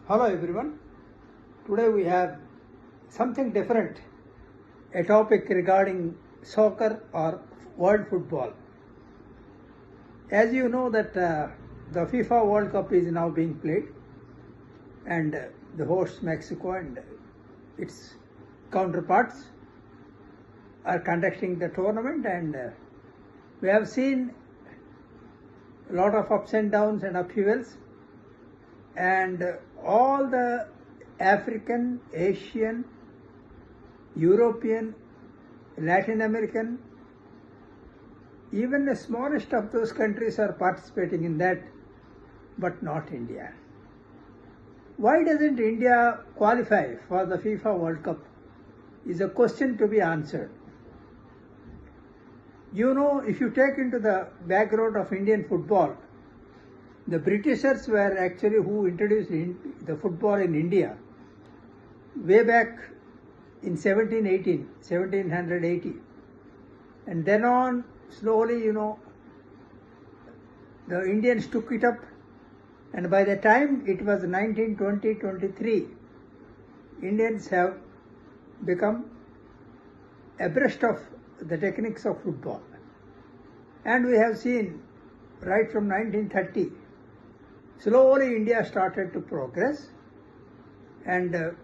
Hello everyone. Today we have something different, a topic regarding soccer or world football. As you know that the FIFA World Cup is now being played and the host Mexico and its counterparts are conducting the tournament, and we have seen a lot of ups and downs and upheavals, and all the African, Asian, European, Latin American, even the smallest of those countries are participating in that, but not India. Why doesn't India qualify for the FIFA World Cup is a question to be answered. You know, if you take into the background of Indian football, the Britishers were actually who introduced the football in India way back in 1780. And then on, slowly, the Indians took it up, and by the time it was 1920-23, Indians have become abreast of the techniques of football. And we have seen right from 1930, slowly India started to progress. And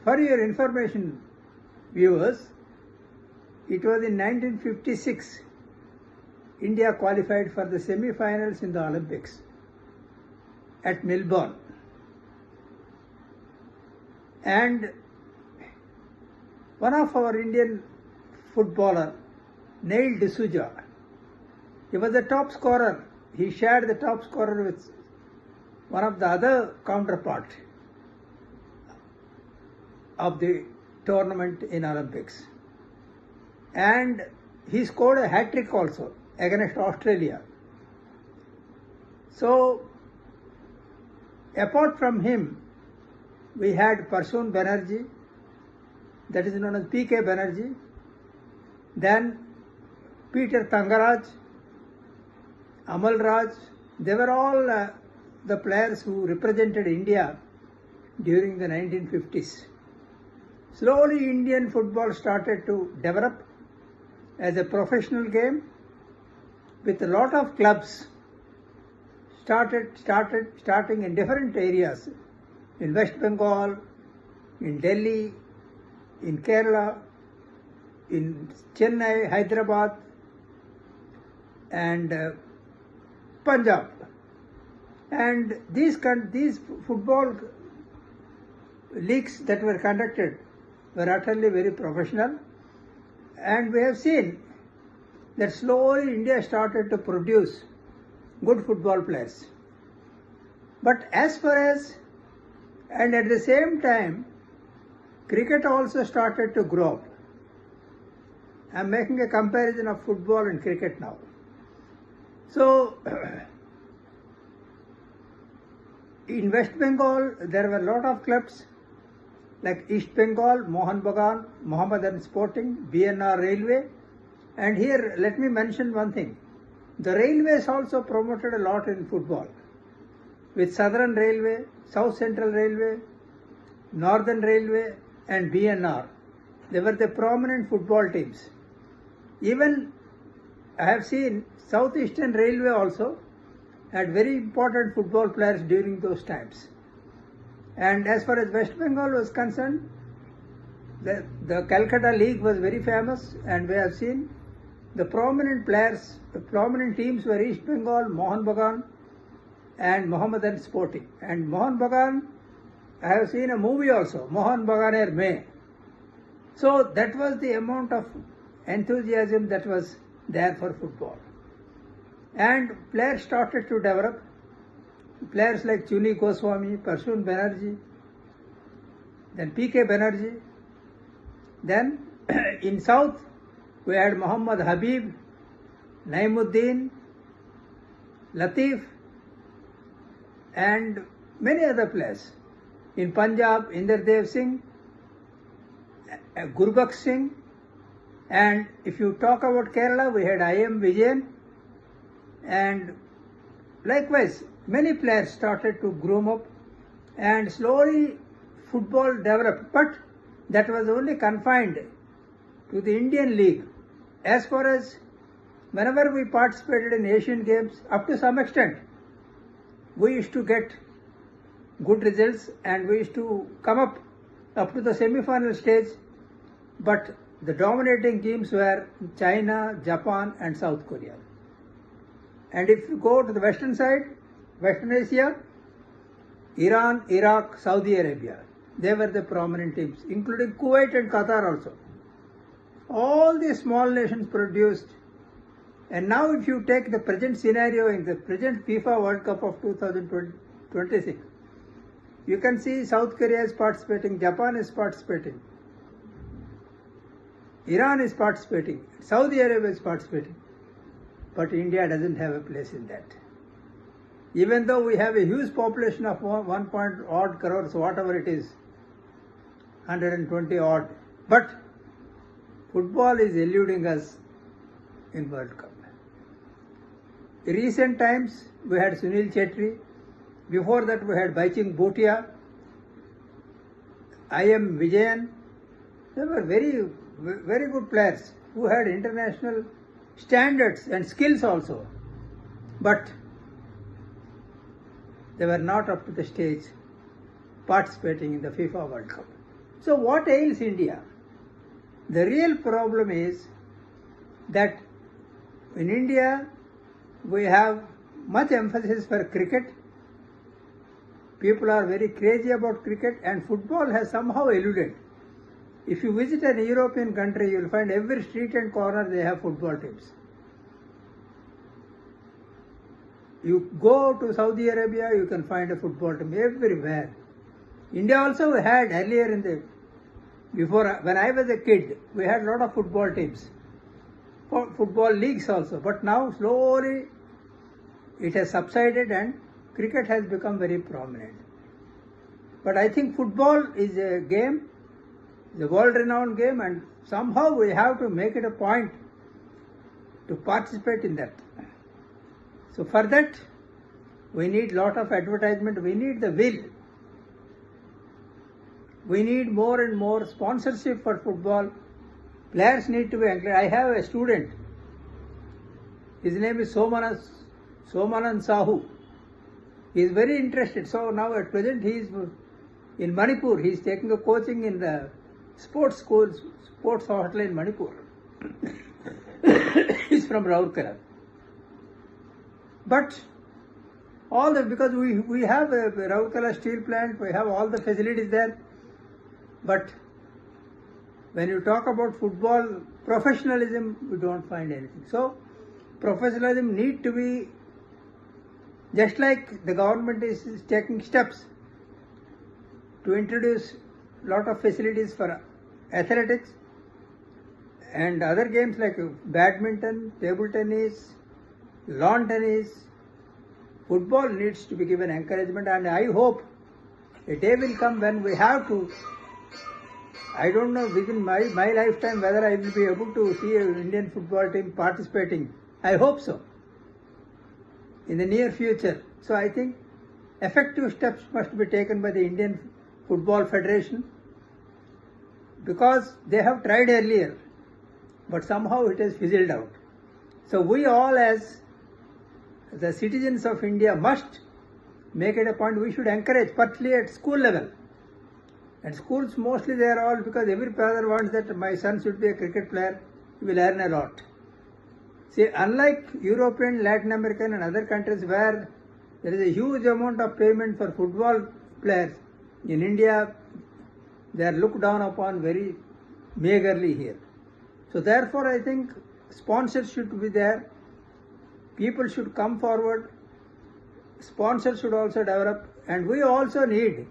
for your information, viewers, it was in 1956 India qualified for the semi-finals in the Olympics at Melbourne. And one of our Indian footballer, Neil D'Souza, he was the top scorer. He shared the top scorer with one of the other counterpart of the tournament in Olympics. And he scored a hat-trick also against Australia. So, apart from him, we had Parsoon Banerjee, that is known as PK Banerjee, then Peter Tangaraj, Amal Raj. They were all the players who represented India during the 1950s. Slowly Indian football started to develop as a professional game with a lot of clubs starting in different areas, in West Bengal, in Delhi, in Kerala, in Chennai, Hyderabad, and Punjab. And these football leagues that were conducted were utterly very professional, and we have seen that slowly India started to produce good football players. But as far as, and at the same time, cricket also started to grow up. I am making a comparison of football and cricket now. So, in West Bengal, there were a lot of clubs like East Bengal, Mohun Bagan, Mohammedan Sporting, BNR Railway. And here, let me mention one thing. The railways also promoted a lot in football, with Southern Railway, South Central Railway, Northern Railway, and BNR. They were the prominent football teams. Even I have seen Southeastern Railway also had very important football players during those times. And as far as West Bengal was concerned, the Calcutta League was very famous, and we have seen the prominent players, the prominent teams were East Bengal, Mohun Bagan, and Mohammedan Sporting. And Mohun Bagan, I have seen a movie also, Mohan Baganer Mein. So that was the amount of enthusiasm that was there for football. And players started to develop. Players like Chuni Goswami, Parsoon Banerjee, then PK Banerjee. Then in South, we had Muhammad Habib, Naimuddin, Latif, and many other players. In Punjab, Inderdev Singh, Gurbakh Singh, and if you talk about Kerala, we had I.M. Vijayan, and likewise, many players started to groom up and slowly football developed, but that was only confined to the Indian League. As far as whenever we participated in Asian Games, up to some extent, we used to get good results and we used to come up to the semi-final stage, but the dominating teams were China, Japan and South Korea. And if you go to the western side, Western Asia, Iran, Iraq, Saudi Arabia, they were the prominent teams, including Kuwait and Qatar also. All these small nations produced. And now if you take the present scenario in the present FIFA World Cup of 2026, you can see South Korea is participating, Japan is participating, Iran is participating, Saudi Arabia is participating, but India doesn't have a place in that. Even though we have a huge population of 1 point odd crores, whatever it is, 120 odd, but football is eluding us in World Cup. In recent times, we had Sunil Chetri. Before that, we had Baichung Bhutia, I.M. Vijayan. They were very, very good players who had international standards and skills also. But they were not up to the stage participating in the FIFA World Cup. So what ails India? The real problem is that in India, we have much emphasis for cricket. People are very crazy about cricket, and football has somehow eluded. If you visit an European country, you will find every street and corner they have football teams. You go to Saudi Arabia, you can find a football team everywhere. India also had earlier before when I was a kid, we had a lot of football teams, football leagues also. But now slowly it has subsided and cricket has become very prominent. But I think football is a game, the world-renowned game, and somehow we have to make it a point to participate in that. So for that, we need lot of advertisement, we need the will. We need more and more sponsorship for football. Players need to be encouraged. I have a student, his name is Somanand Sahu. He is very interested. So now at present he is in Manipur. He is taking a coaching in the sports school, sports hostel in Manipur. He is from Raurkela. But all that, because we have a Raurkela steel plant, we have all the facilities there. But when you talk about football professionalism, we don't find anything. So professionalism need to be, just like the government is taking steps to introduce lot of facilities for athletics and other games like badminton, table tennis, lawn tennis. Football needs to be given encouragement, and I hope a day will come when we have to. I don't know within my lifetime whether I will be able to see an Indian football team participating. I hope so in the near future. So I think effective steps must be taken by the Indian Football Federation, because they have tried earlier, but somehow it has fizzled out. So we all as the citizens of India must make it a point. We should encourage, particularly at school level. And schools mostly they are all, because every father wants that my son should be a cricket player, he will earn a lot. See, unlike European, Latin American and other countries where there is a huge amount of payment for football players, in India they are looked down upon very meagerly here. So therefore I think sponsors should be there, people should come forward, sponsors should also develop, and we also need,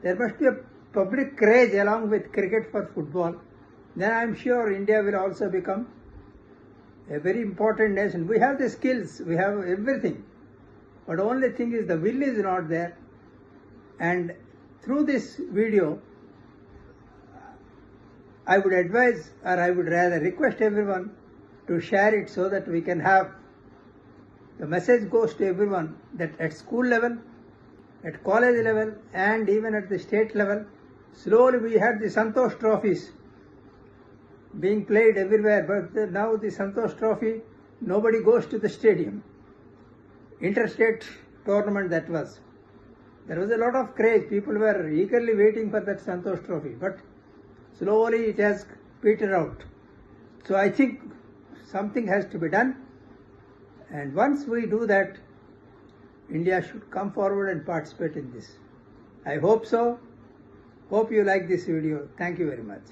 there must be a public craze along with cricket for football. Then I am sure India will also become a very important nation. We have the skills, we have everything, but only thing is the will is not there. And through this video, I would advise, or I would rather request everyone to share it so that we can have, the message goes to everyone that at school level, at college level and even at the state level. Slowly we had the Santosh trophies being played everywhere, but now the Santosh trophy, nobody goes to the stadium. Interstate tournament that was. There was a lot of craze. People were eagerly waiting for that Santosh trophy, but slowly it has petered out. So I think something has to be done, and once we do that, India should come forward and participate in this. I hope so. Hope you like this video. Thank you very much.